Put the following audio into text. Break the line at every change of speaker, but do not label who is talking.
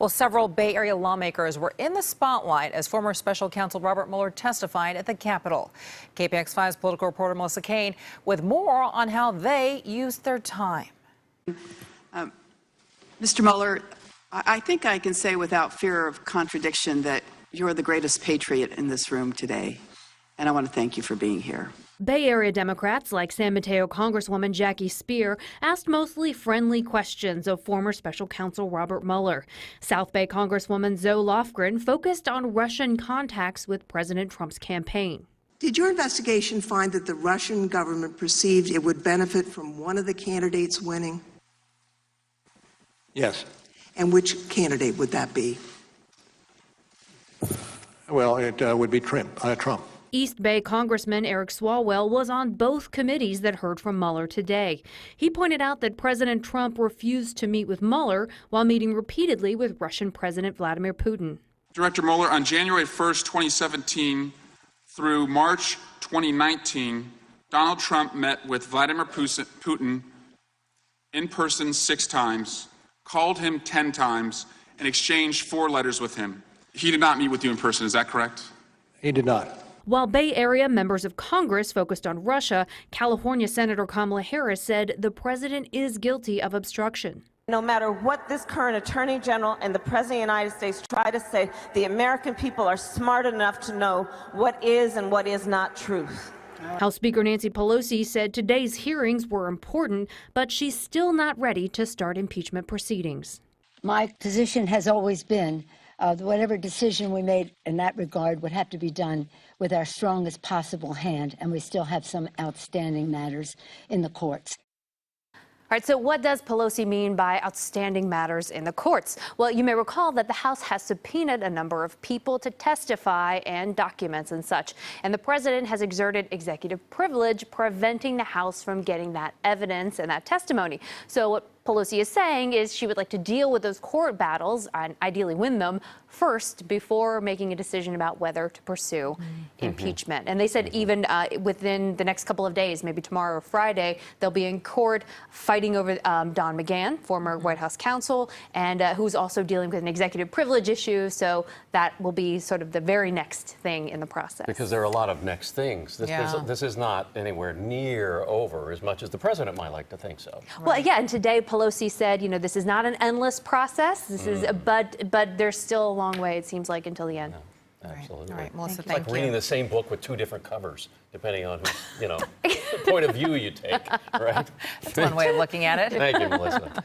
Well, several Bay Area lawmakers were in the spotlight as former special counsel Robert Mueller testified at the Capitol. KPIX 5's political reporter Melissa Caen with more on how they used their time.
Mr. Mueller, I think I can say without fear of contradiction that you're the greatest patriot in this room today, and I want to thank you for being here.
Bay Area Democrats like San Mateo Congresswoman Jackie Speer asked mostly friendly questions of former special counsel Robert Mueller. South Bay Congresswoman Zoe Lofgren focused on Russian contacts with President Trump's campaign.
Did your investigation find that the Russian government perceived it would benefit from one of the candidates winning?
Yes.
And which candidate would that be?
Well, it would be Trump.
East Bay Congressman Eric Swalwell was on both committees that heard from Mueller today. He pointed out that President Trump refused to meet with Mueller while meeting repeatedly with Russian President Vladimir Putin.
Director Mueller, on January 1st, 2017 through March 2019, Donald Trump met with Vladimir Putin in person 6 times, called him 10 times, and exchanged 4 letters with him. He did not meet with you in person, is that correct?
He did not.
While Bay Area members of Congress focused on Russia, California Senator Kamala Harris said the president is guilty of obstruction.
No matter what this current Attorney General and the President of the United States try to say, the American people are smart enough to know what is and what is not truth.
House Speaker Nancy Pelosi said today's hearings were important, but she's still not ready to start impeachment proceedings.
My position has always been whatever decision we made in that regard would have to be done with our strongest possible hand, and we still have some outstanding matters in the courts.
All right, so what does Pelosi mean by outstanding matters in the courts? Well, you may recall that the House has subpoenaed a number of people to testify and documents and such. And the president has exerted executive privilege, preventing the House from getting that evidence and that testimony. So what Pelosi is saying is she would like to deal with those court battles and ideally win them first before making a decision about whether to pursue impeachment. And they said even within the next couple of days, maybe tomorrow or Friday, they'll be in court fighting over Don McGahn, former White House counsel, and who's also dealing with an executive privilege issue. So that will be sort of the very next thing in the process.
Because there are a lot of next things. This is not anywhere near over as much as the president might like to think so.
Well, yeah, and today Pelosi said, you know, this is not an endless process. This is, but there's still a long way, it seems like, until the end.
No, absolutely.
All right, Melissa,
It's like reading the same book with 2 different covers, depending on who, the point of view you take, right?
That's one way of looking at it.
Thank you, Melissa.